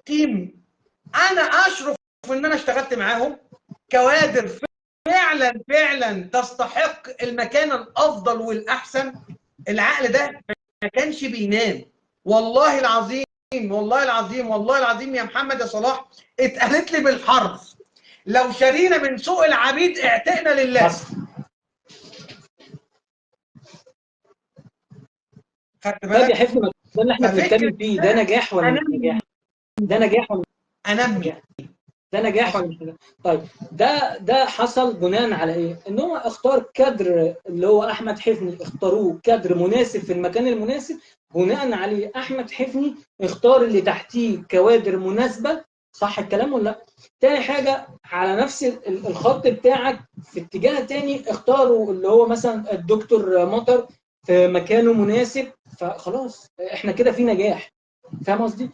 تيم انا اشرف ان انا اشتغلت معاهم، كوادر فعلا فعلا تستحق المكان الافضل والاحسن. العقل ده ما كانش بينام، والله العظيم والله العظيم والله العظيم يا محمد يا صلاح، اتقالت لي بالحرف: لو شرينا من سوق العبيد اعتقنا لله. خدت بالك؟ طيب يا حفني، ده اللي احنا بنتكلم فيه، ده نجاح ولا مش نجاح؟ ده نجاح ولا انمي ده نجاح ولا مش نجاح؟ طيب ده حصل بناء على ايه؟ ان هو اختار كادر، اللي هو احمد حفني، اختاروه كادر مناسب في المكان المناسب، بناء عليه احمد حفني اختار اللي تحتيه كوادر مناسبه. صح الكلام ولا لا؟ تاني حاجه، على نفس الخط بتاعك في اتجاه تاني اختاروا اللي هو مثلا الدكتور مطر في مكانه مناسب، فخلاص احنا كده في نجاح. فاهم قصدي؟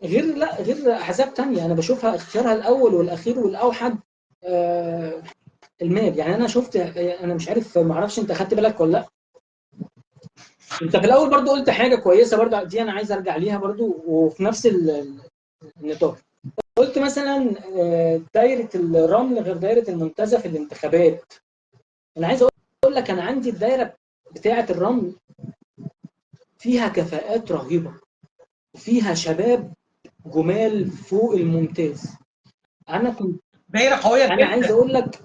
غير احزاب تانية انا بشوفها اختيارها الاول والاخير والاوحد المال. يعني انا شفت، انا مش عارف، ما اعرفش انت خدت بالك ولا لا. انت في الاول برضو قلت حاجه كويسه برضو، دي انا عايز ارجع ليها برضو، وفي نفس النطاق قلت مثلا دايره الرمل غير دايره المنتزه في الانتخابات. انا عايز اقول لك، انا عندي الدايره بتاعه الرمل فيها كفاءات رهيبه، وفيها شباب جمال فوق الممتاز. انا كنت دايره قويه انا عايز جدا. اقول لك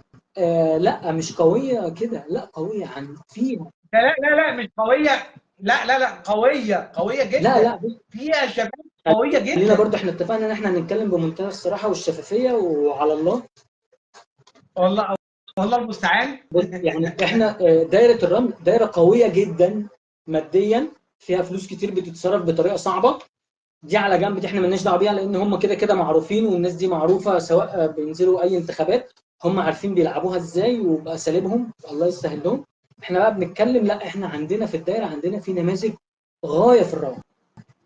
لا مش قويه كده، لا قويه عن فيها. لا لا لا مش قويه، لا لا لا قويه قويه لا جدا، لا بص، فيها شباب قويه خلينا جدا. برضو احنا اتفقنا ان احنا هنتكلم بمنتهى الصراحه والشفافيه وعلى الله. والله والله المستعان. بص يعني احنا دايره الرمل دايره قويه جدا ماديا، فيها فلوس كتير بتتصرف بطريقه صعبه. دي على جنب، دي احنا مالناش دعوه بيها، لان هم كده كده معروفين، والناس دي معروفه سواء بينزلوا اي انتخابات هم عارفين بيلعبوها ازاي وباساليبهم، الله يسهل لهم. احنا بقى بنتكلم، لا احنا عندنا في الدايره عندنا في نماذج غايه في الروعه،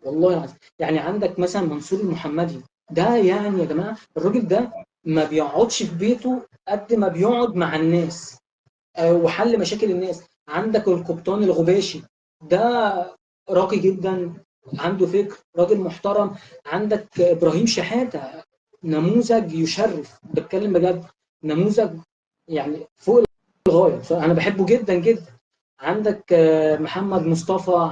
والله العظيم. يعني عندك مثلا منصور المحمدي، ده يعني يا جماعه الراجل ده ما بيقعدش في بيته قد ما بيقعد مع الناس وحل مشاكل الناس. عندك القبطان الغباشي، ده راقي جدا، عنده فكر، راجل محترم. عندك ابراهيم شحاته، نموذج يشرف، بتكلم بجد، نموذج يعني فوق الغايه، انا بحبه جدا جدا. عندك محمد مصطفى،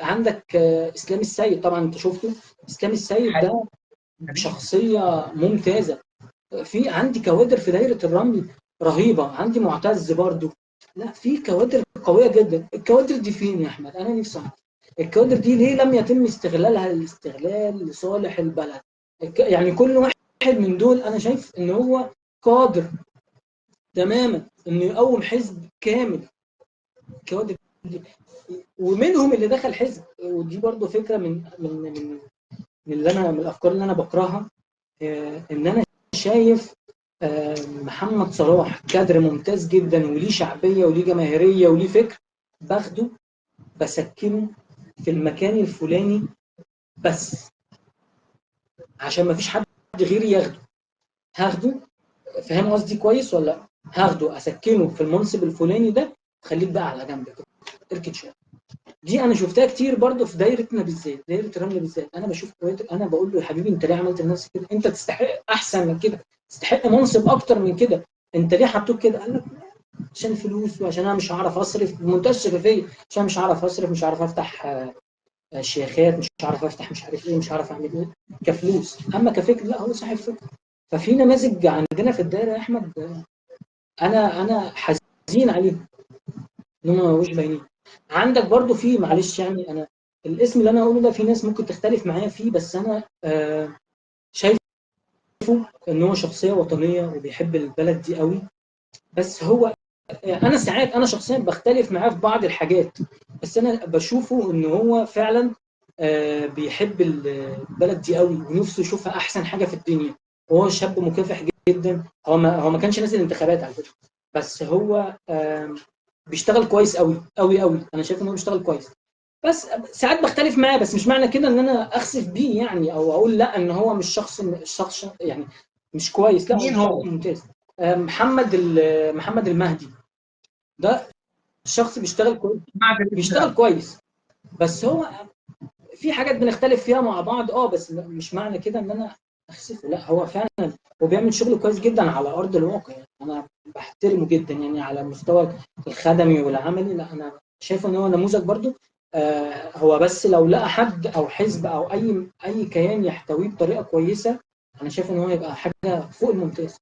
عندك اسلام السيد، طبعا انت شفته. اسلام السيد ده شخصيه ممتازه. عندي كوادر في دايره الرمل رهيبه، عندي معتز برضو. لا في كوادر قويه جدا. الكوادر دي فين يا احمد؟ انا نفسي اعرف الكوادر دي ليه لم يتم استغلالها الاستغلال لصالح البلد. يعني كل واحد من دول انا شايف ان هو قادر تماما انه يقوم حزب كامل. الكوادر دي ومنهم اللي دخل حزب، ودي برضو فكره من الافكار اللي انا بكرهها. ان انا شايف محمد صلاح كادر ممتاز جدا، وليه شعبيه وليه جماهيريه وليه فكر، باخده بسكنه في المكان الفلاني بس عشان ما فيش حد غيري ياخده. هاخده، فاهم قصدي كويس ولا لا؟ هاخده اسكنه في المنصب الفلاني ده، خليك بقى على جنب كده، اركن شويه. دي انا شفتها كتير برضو في دايرتنا بالذات، دايره الرمل بالذات. انا بشوف انا بقول له يا حبيبي انت ليه عملت لنفسك كده؟ انت تستحق احسن من كده، تستحق منصب اكتر من كده. انت ليه حطوك كده؟ قال لك عشان فلوس، وعشان انا مش هعرف اصرف بمنتهى الشفافيه، عشان مش هعرف اصرف، مش هعرف افتح شيخات، مش هعرف افتح مش عارف ايه، مش هعرف اعمل ايه كفلوس. اما كفكر لا، هو صاحب فكر. ففي نماذج عندنا في الدايره يا احمد، انا حزين عليهم ان هم ما بقوش باينين. عندك برضو في، معلش يعني انا الاسم اللي انا هقوله ده في ناس ممكن تختلف معايا فيه، بس انا شايفه ان هو شخصيه وطنيه وبيحب البلد دي قوي. بس هو انا ساعات انا شخصيا بختلف معاه في بعض الحاجات، بس انا بشوفه ان هو فعلا بيحب البلد دي قوي ونفسه يشوفها احسن حاجه في الدنيا. وهو شاب مكافح جدا. هو ما كانش نازل انتخابات على فكره، بس هو بيشتغل كويس قوي قوي قوي. انا شايف ان هو بيشتغل كويس، بس ساعات بختلف معاه، بس مش معنى كده ان انا اخسف بيه يعني، او اقول لا ان هو مش شخص يعني مش كويس. لا هو مين بيشتغل هو؟ ممتاز. محمد المهدي، ده شخص بيشتغل كويس، بعد بيشتغل الانتخاب. كويس. بس هو في حاجات بنختلف فيها مع بعض بس مش معنى كده ان انا اخسفه، لا هو فعلا هو بيعمل شغل كويس جدا على ارض الواقع. يعني انا بحترمه جدا يعني على المستوى الخدمي والعملي، لا انا شايف ان هو نموذج برضو. هو بس لو لقى حد او حزب او اي كيان يحتويه بطريقه كويسه، انا شايف ان هو يبقى حاجه فوق الممتاز.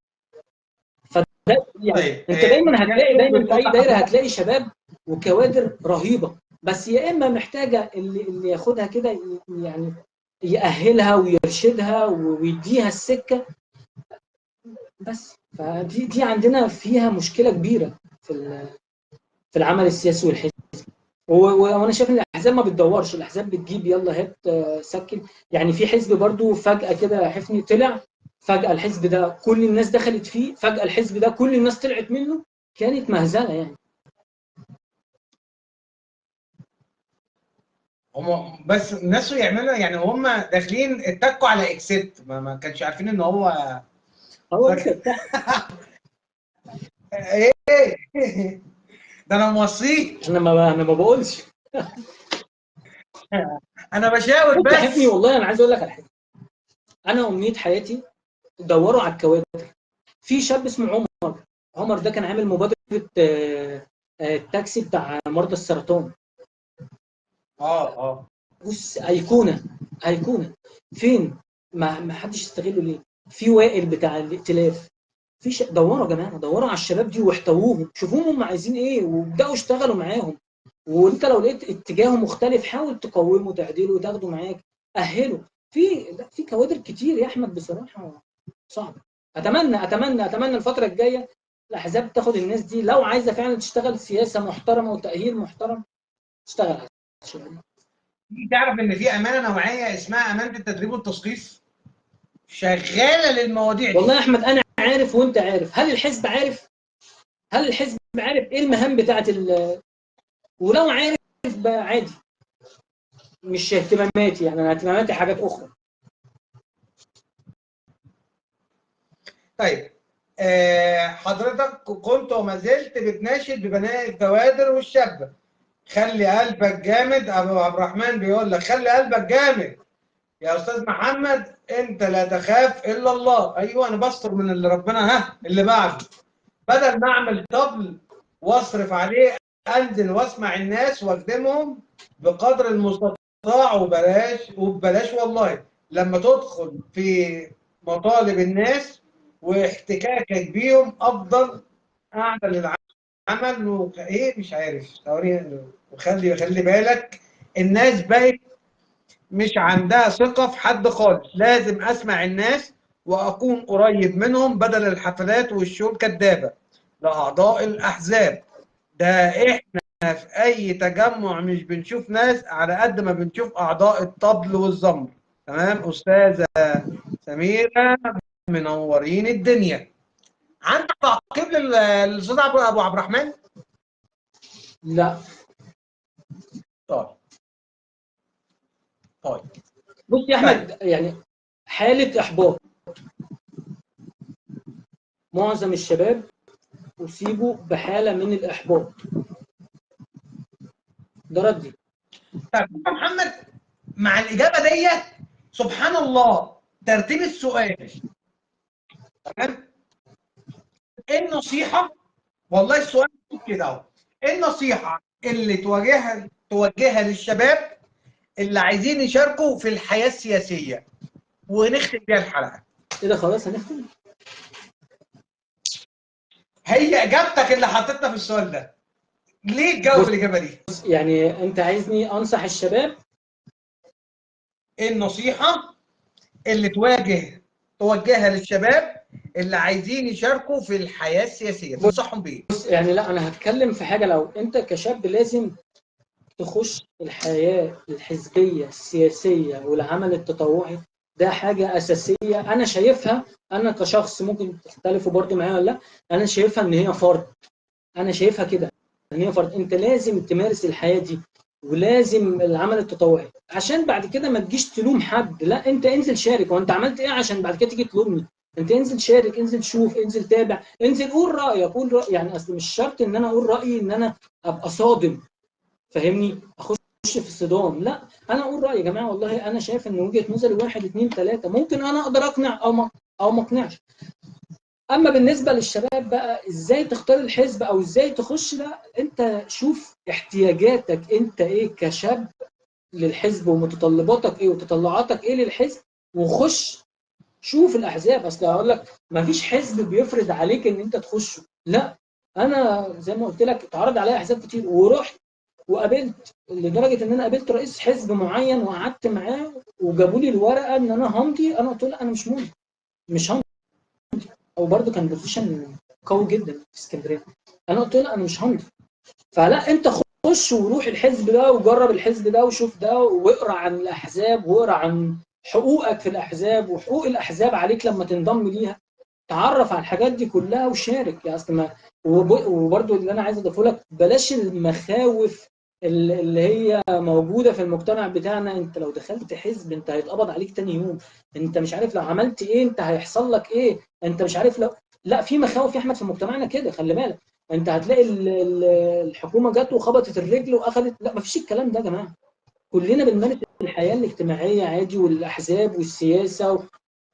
فده يعني طيب انت دايما هتلاقي، بمناسبة دايما في بتقول اي دايره هتلاقي شباب وكوادر رهيبه، بس يا اما محتاجه اللي ياخدها كده يعني يأهلها ويرشدها ويديها السكه بس. فدي عندنا فيها مشكله كبيره في العمل السياسي والحزبي. وانا شايف ان الاحزاب ما بتدورش، الاحزاب بتجيب يلا هات سكن. يعني في حزب برضو فجاه كده حفني طلع، فجاه الحزب ده كل الناس دخلت فيه، فجاه الحزب ده كل الناس طلعت منه، كانت مهزله يعني. هم بس الناس يعملوا يعني هم داخلين اتكوا على اكسبت، ما كانش عارفين ان هو هو فاكر لسه بتاع. ايه ده انا موصيه. انا ما بقولش. انا بشاور حط حفني، بس. والله انا عايز اقول لك على حاجه. انا امنيه حياتي دوروا على الكوادر. في شاب اسمه عمر، عمر ده كان عامل مبادره التاكسي بتاع مرضى السرطان. اه بص ايقونه، ايقونه. فين؟ ما حدش يستغله ليه؟ في وائل بتاع الائتلاف. دوروا يا جماعه، دوروا على الشباب دي واحتووهم، شوفوهم هم عايزين ايه وابداوا اشتغلوا معاهم. وانت لو لقيت اتجاهه مختلف حاول تقومه تعديله وتاخده معاك، اهله. في كوادر كتير يا احمد بصراحه صعبه. اتمنى الفتره الجايه الاحزاب تاخد الناس دي، لو عايزه فعلا تشتغل سياسه محترمه وتاهيل محترم تشتغل على الشباب. تعرف ان في امانه نوعيه اسمها امانه التدريب والتثقيف شغاله للمواضيع والله دي. يا احمد انا عارف وانت عارف، هل الحزب عارف؟ هل الحزب عارف ايه المهام بتاعت ولو عارف بقى عادي، مش اهتماماتي يعني، انا اهتماماتي حاجات اخرى. طيب حضرتك كنت وما زلت بتناشد ببناء الكوادر والشابه. خلي قلبك جامد، ابو عبد الرحمن بيقول لك خلي قلبك جامد يا استاذ محمد، انت لا تخاف الا الله. ايوه انا بستر من اللي ربنا اللي بعده. بدل ما اعمل طبل واصرف عليه، انزل واسمع الناس واخدمهم بقدر المستطاع، وببلاش والله. لما تدخل في مطالب الناس واحتكاكك بيهم افضل قاعده للعمل ايه مش عارف وخلي بالك، الناس بقت مش عندها ثقة في حد خالص. لازم أسمع الناس وأكون قريب منهم بدل الحفلات والشو الكدابة لأعضاء الأحزاب. ده إحنا في أي تجمع مش بنشوف ناس على قد ما بنشوف أعضاء الطبل والزمر. تمام أستاذة سميرة، منورين الدنيا. عندك تعقيب للأستاذ أبو عبد الرحمن؟ لا طيب طيب بص يا طيب احمد، يعني حاله احباط معظم الشباب اصيبوا بحاله من الاحباط. ده ردي. طيب محمد، مع الإجابة ديت سبحان الله ترتيب السؤال. تمام. ايه النصيحة؟ والله السؤال كده اهو. ايه النصيحة اللي توجهها للشباب اللي عايزين يشاركوا في الحياة السياسية، ونختم بيها الحلقة؟ كده خلاص هنختم. هي اجابتك اللي حطيتنا في السؤال ده. ليه تجاوب بص الإجابة دي؟ يعني انت عايزني انصح الشباب؟ ايه النصيحة اللي توجهها للشباب اللي عايزين يشاركوا في الحياة السياسية، تنصحهم بإيه؟ بص يعني لا انا هتكلم في حاجه، لو انت كشاب لازم تخش الحياه الحزبيه السياسيه والعمل التطوعي، ده حاجه اساسيه انا شايفها. انا كشخص ممكن تختلفوا برضو معايا ولا لا، انا شايفها ان هي فرض. انا شايفها كده ان هي فرض، انت لازم تمارس الحياه دي ولازم العمل التطوعي، عشان بعد كده ما تجيش تلوم حد. لا انت انزل شارك، وانت عملت ايه عشان بعد كده تيجي تلومني؟ انت انزل شارك، انزل شوف، انزل تابع، انزل قول رايك، قول رأي. يعني اصل مش شرط ان انا اقول رايي ان انا ابقى صادم، فاهمني؟ اخش في صدام. لا، انا اقول رايي يا جماعه، والله انا شايف ان وجهه نظري 1 2 3، ممكن انا اقدر اقنع او ما اقنعش. اما بالنسبه للشباب بقى، ازاي تختار الحزب او ازاي تخش، لا انت شوف احتياجاتك انت ايه كشاب للحزب، ومتطلباتك ايه وتطلعاتك ايه للحزب، وخش شوف الاحزاب. اصل هقول لك ما فيش حزب بيفرض عليك ان انت تخشه، لا. انا زي ما قلت لك اتعرض عليا احزاب كتير ورحت وقابلت، لدرجه ان انا قابلت رئيس حزب معين وقعدت معاه وجابوا لي الورقه ان انا همضي. انا قلت له لا، انا مش ممضي، مش همضي. او برده كان بوزيشن قوي جدا في اسكندريه. انا قلت له لا، انا مش همضي. فلا، انت خش وروح الحزب ده وجرب الحزب ده وشوف ده، واقرا عن الاحزاب واقرا عن حقوقك في الاحزاب وحقوق الاحزاب عليك لما تنضم ليها. تعرف على الحاجات دي كلها وشارك يا اصل ما. وبرده اللي انا عايز اضيفه لك، بلاش المخاوف اللي هي موجوده في المجتمع بتاعنا. انت لو دخلت حزب انت هيتقبض عليك تاني يوم، انت مش عارف لو عملت ايه انت هيحصل لك ايه، انت مش عارف لو. لا، في مخاوف يا احمد في مجتمعنا كده، خلي بالك. انت هتلاقي الحكومه جت وخبطت الرجل واخذت، لا مفيش الكلام ده يا جماعه. كلنا بنمارس الحياه الاجتماعيه عادي، والاحزاب والسياسه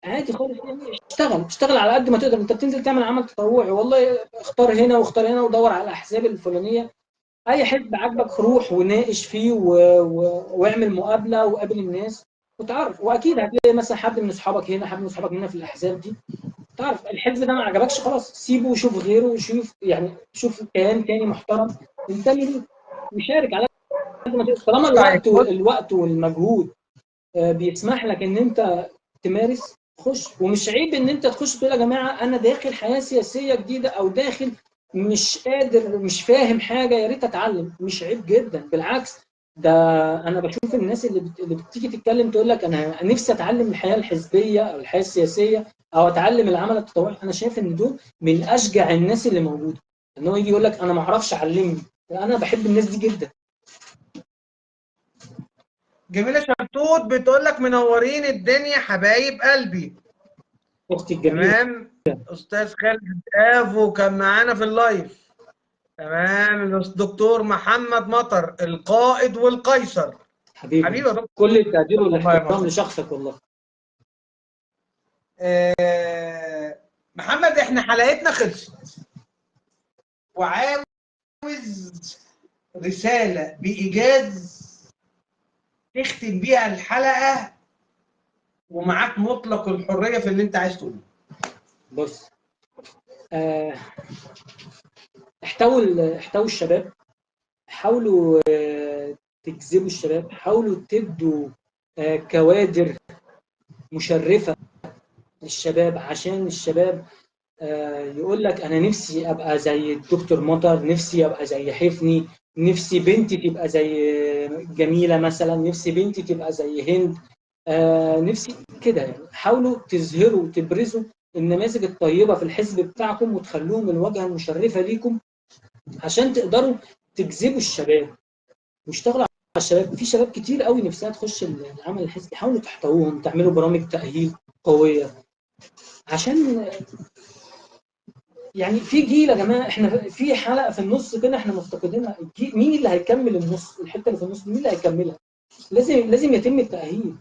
عادي خالص يعني. اشتغل على قد ما تقدر. انت بتنزل تعمل عمل تطوعي، والله اختار هنا واختار هنا ودور على الاحزاب الفلانيه. اي حزب عاجبك روح وناقش فيه واعمل مقابله وقابل الناس وتعرف. واكيد هتلاقي مثلا حد من اصحابك هنا، حد من اصحابك هنا في الاحزاب دي. تعرف الحزب ده ما عجبكش، خلاص سيبه وشوف غيره، وشوف يعني شوف كيان تاني محترم انتمي ليه وشارك على قد ما تقدر. طالما طيب بص، الوقت والمجهود بيسمح لك ان انت تمارس، خش. ومش عيب ان انت تخش تقول يا جماعه انا داخل حياه سياسيه جديده، او داخل مش قادر مش فاهم حاجه، يا ريت اتعلم. مش عيب جدا، بالعكس. ده انا بشوف الناس اللي بتيجي تتكلم تقول لك انا نفسي اتعلم الحياه الحزبيه او الحياه السياسيه، او اتعلم العمل التطوعي. انا شايف ان دول من اشجع الناس اللي موجوده، ان هو يجي يقول لك انا ما اعرفش، علمني. انا بحب الناس دي جدا. جميله شلتوت بتقول لك منورين الدنيا حبايب قلبي. اختي الجميله. تمام. استاذ خالد افو كان معانا في اللايف. تمام. الدكتور محمد مطر القائد والقيصر. حبيبي، حبيبي يا دكتور. كل التقدير والله يا والاحترام مصر. لشخصك والله. محمد، احنا حلقتنا خلصت، وعاوز رسالة بإيجاز تختم بيها الحلقة، ومعاك مطلق الحرية في اللي انت عايز تقوله. بص، آه، احتووا الشباب. حاولوا تجذبوا الشباب، حاولوا تدوا كوادر مشرفة للشباب، عشان الشباب يقول لك انا نفسي ابقى زي الدكتور مطر، نفسي ابقى زي حفني، نفسي بنتي تبقى زي جميلة مثلا، نفسي بنتي تبقى زي هند. نفسي كده يعني. حاولوا تظهروا وتبرزوا النماذج الطيبة في الحزب بتاعكم، وتخلوهم الواجهة المشرفة ليكم، عشان تقدروا تجذبوا الشباب واشتغلوا على الشباب. في شباب كتير قوي نفسها تخش العمل الحزبي، حاولوا تحتووهم، تعملوا برامج تأهيل قوية. عشان يعني في جيل يا جماعه، احنا في حلقه في النص كده احنا مفتقدينها. مين اللي هيكمل النص، الحته اللي في النص مين اللي هيكملها؟ لازم يتم التأهيل.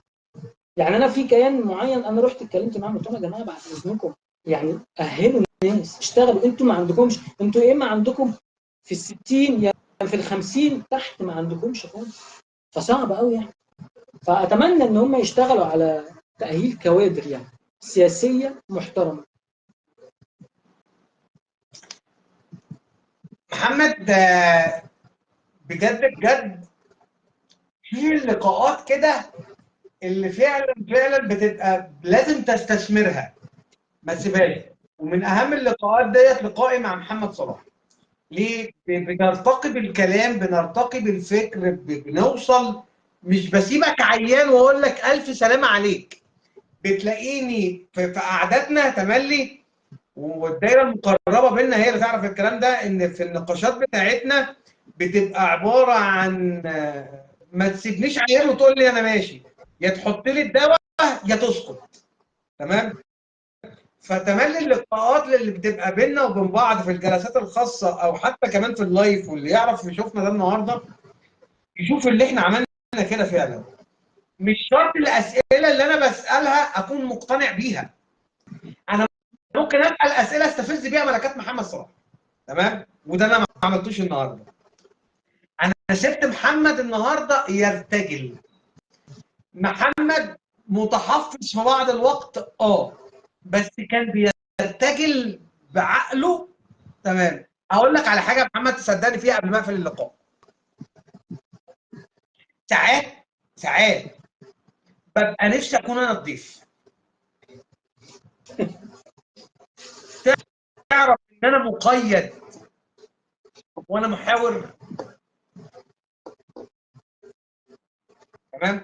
يعني انا في كيان معين انا رحت اتكلمت معاهم، قلت لهم يا جماعه بعد اذنكم يعني اهلوا الناس، اشتغلوا. انتوا ما عندكمش، انتوا يا اما عندكم في ال60 يا في ال50 تحت، ما عندكمش خالص. فصعب قوي يعني. فاتمنى ان هم يشتغلوا على تأهيل كوادر يعني سياسيه محترمه. محمد، بجد بجد في لقاءات كده اللي فعلا فعلا بتبقى لازم تستثمرها، ما تسيبهاش. ومن اهم اللقاءات ديت لقائي مع محمد صلاح. ليه؟ بنرتقي بالكلام، بنرتقي بالفكر، بنوصل. مش بسيبك عيان واقول لك الف سلامه عليك. بتلاقيني في قعداتنا تملي، والدايره المقربه بينا هي اللي تعرف الكلام ده، ان في النقاشات بتاعتنا بتبقى عباره عن ما تسيبنيش عيان وتقول لي انا ماشي، يا تحط لي الدواء يا تسكت. تمام. فتملي اللقاءات اللي بتبقى بيننا وبين بعض في الجلسات الخاصه، او حتى كمان في اللايف، واللي يعرف يشوفنا ده النهارده، يشوف اللي احنا عملنا كده فعلا. مش شرط الاسئله اللي انا بسالها اكون مقتنع بيها. انا ممكن اسال اسئله استفز بيها ملكات محمد صلاح، تمام؟ وده انا ما عملتوش النهارده. انا سبت محمد النهارده يرتجل. محمد متحفظ في بعض الوقت، بس كان بيرتجل بعقله، تمام؟ اقول لك على حاجه يا محمد تصدقني فيها قبل ما اقفل اللقاء. ساعات ببقى نفسي اكون انا الضيف. تعرف ان انا مقيد وانا محاور، تمام؟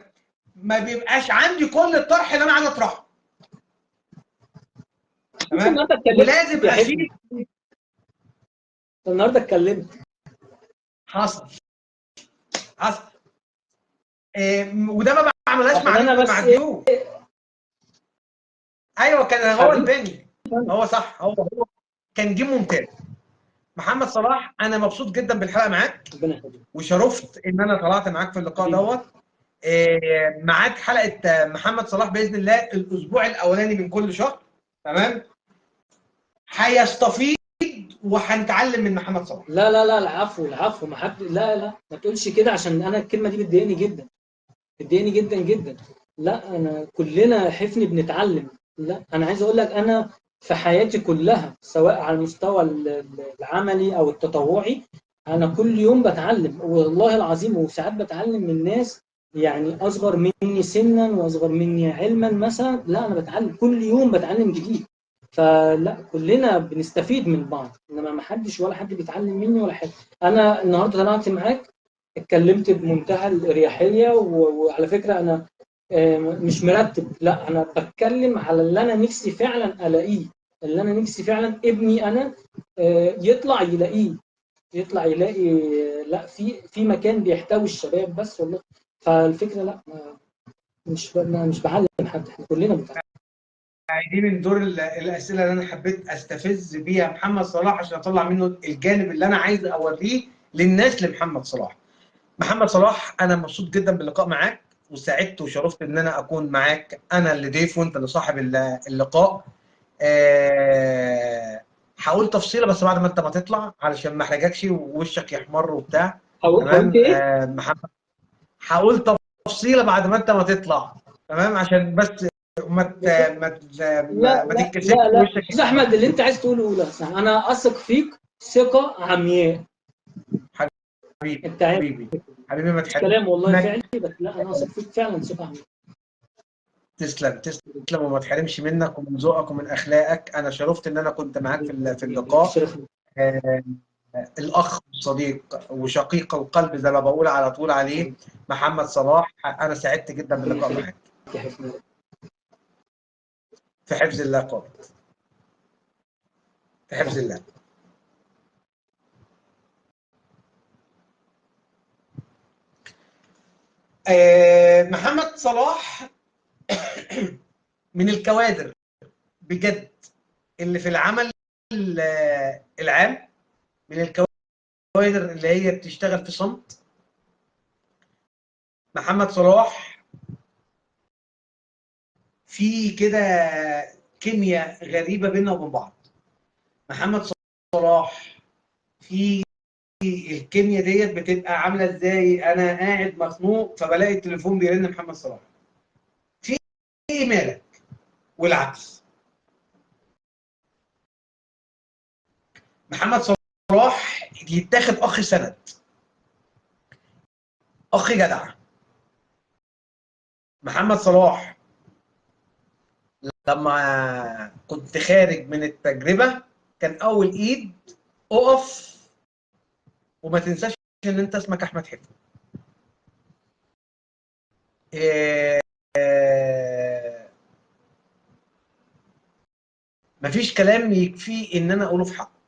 ما بيبقاش عندي كل الطرح اللي انا عايز اطرحه، تمام؟ ولازم اشيل. النهارده اتكلمت. حصل. وده ما بعملهاش مع الضيوف. ايوه كان هو الباني. هو صح، هو كان جيم ممتاز. محمد صلاح انا مبسوط جدا بالحلقه معاك، وشرفت ان انا طلعت معاك في اللقاء دوت. معاك حلقه محمد صلاح باذن الله الاسبوع الاولاني من كل شهر، تمام؟ هيستفيد وهنتعلم من محمد صلاح. لا لا لا، العفو ما حد، لا ما تقولش كده، عشان انا الكلمه دي بتضايقني جدا جدا. لا، انا كلنا حفني بنتعلم. لا، انا عايز اقول لك، انا في حياتي كلها سواء على المستوى العملي او التطوعي، انا كل يوم بتعلم والله العظيم، وساعات بتعلم من ناس يعني اصغر مني سنا واصغر مني علما مثلا. لا، انا بتعلم كل يوم، بتعلم جديد. فلا، كلنا بنستفيد من بعض، انما ما حدش ولا حد بيتعلم مني ولا حاجه. انا النهارده طلعت معاك، اتكلمت بمنتهى الاريحيه، وعلى فكره انا مش مرتب، لا انا بتكلم على اللي انا نفسي فعلا الاقيه، اللي انا نفسي فعلا ابني انا يطلع يلاقيه، يطلع يلاقي. لا، في مكان بيحتوي الشباب بس والله. فالفكره لا، مش بعلم حد، احنا كلنا بنتعلم. دي من دور الاسئله اللي انا حبيت استفز بيها محمد صلاح عشان اطلع منه الجانب اللي انا عايز اوريه للناس لمحمد صلاح. محمد صلاح انا مبسوط جدا باللقاء معاك، وسعدت وشرفت ان انا اكون معاك، انا اللي ضيف وانت اللي صاحب اللقاء. هقول تفصيله بس بعد ما انت ما تطلع علشان ما احرجكش ووشك يحمر وبتاع، قلت تمام؟ ايه؟ محمد، هقول تفصيله بعد ما انت ما تطلع، تمام؟ عشان بس ما لا تتكسفش لا لا، وشك استاذ يحمر. احمد، اللي انت عايز تقوله قوله. انا اثق فيك ثقه عمياء. حبيبي انت عارف، حبيبي ما مش كلام والله تحرمش. فعلي، بس لا، انا اثق فيك فعلا ثقه عمياء. تسلم وما تحرمش منك ومن ذوقك ومن اخلاقك. انا شرفت ان انا كنت معاك في اللقاء. آه، الاخ والصديق وشقيق القلب زي ما بقول على طول عليه محمد صلاح، انا سعدت جدا باللقاء معاك. في حفظ الله قائد، في حفظ الله. محمد صلاح من الكوادر بجد اللي في العمل العام، من الكوادر اللي هي بتشتغل في صمت. محمد صلاح في كده كيمياء غريبة بيننا وبين بعض. محمد صلاح في الكيمياء ديت بتبقى عاملة ازاي؟ انا قاعد مخنوق فبلاقي التليفون بيرن محمد صلاح، في ايه مالك؟ والعكس. محمد صلاح يتاخد اخ سند، اخ جدع. محمد صلاح لما كنت خارج من التجربة كان اول ايد اقف وما تنساش ان انت اسمك احمد حفني. مفيش كلام يكفي ان انا اقوله في حقه.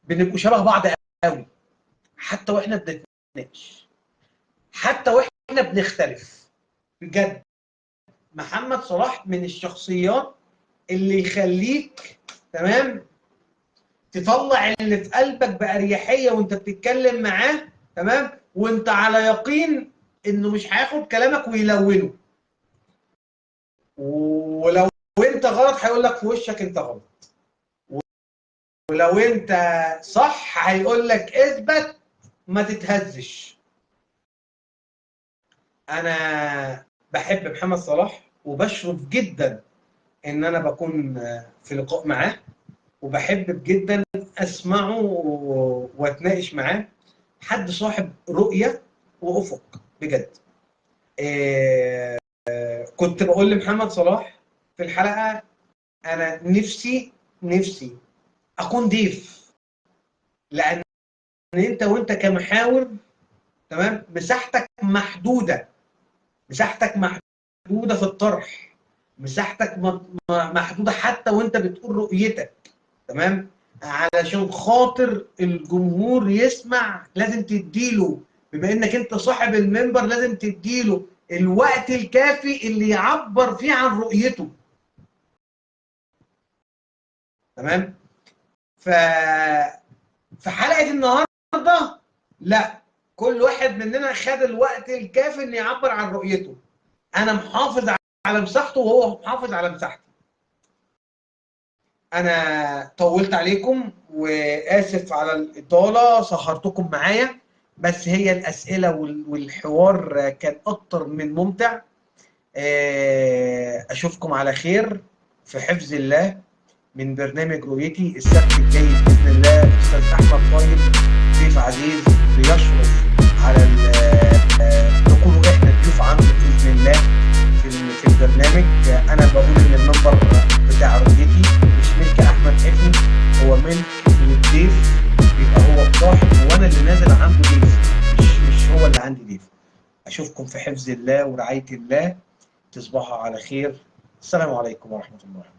بنبقوا شبه بعض قوي، حتى واحنا بنتناقش، حتى واحنا بنختلف. بجد محمد صلاح من الشخصيات اللي يخليك، تمام، تطلع اللي في قلبك بأريحية وانت بتتكلم معاه، تمام، وانت على يقين انه مش هياخد كلامك ويلونه، ولو انت غلط هيقول لك في وشك انت غلط، ولو انت صح هيقول لك اثبت ما تتهزش. انا بحب محمد صلاح وبشرف جدا ان انا بكون في لقاء معاه، وبحب جدا اسمعه واتناقش معاه. حد صاحب رؤية وافق بجد. كنت بقول لمحمد صلاح في الحلقة انا نفسي اكون ضيف، لان انت وانت كمحاور، تمام، مساحتك محدودة في الطرح، مساحتك محدودة حتى وانت بتقول رؤيتك، تمام. علشان خاطر الجمهور يسمع لازم تديله، بما انك انت صاحب المنبر لازم تديله الوقت الكافي اللي يعبر فيه عن رؤيته، تمام. في حلقة النهاردة لا، كل واحد مننا خد الوقت الكافي ان يعبر عن رؤيته. انا محافظ على مساحته وهو محافظ على مساحته. انا طولت عليكم واسف على الاطاله، سهرتكم معايا، بس هي الاسئله والحوار كان اكتر من ممتع. اشوفكم على خير في حفظ الله من برنامج رؤيتي. السبت الجاي باذن الله الاستاذ احمد طيب ضيف عزيز بيشرف على نكونوا احنا ضيوف عنه باذن الله في البرنامج. انا بقول ان المنبر بتاع رؤيتي مش ملك احمد حفني، هو ملك للضيف، يبقى هو الصاحب وانا اللي نازل عنده ضيف، مش هو اللي عندي ضيف. اشوفكم في حفظ الله ورعايه الله، تصبحوا على خير. السلام عليكم ورحمه الله.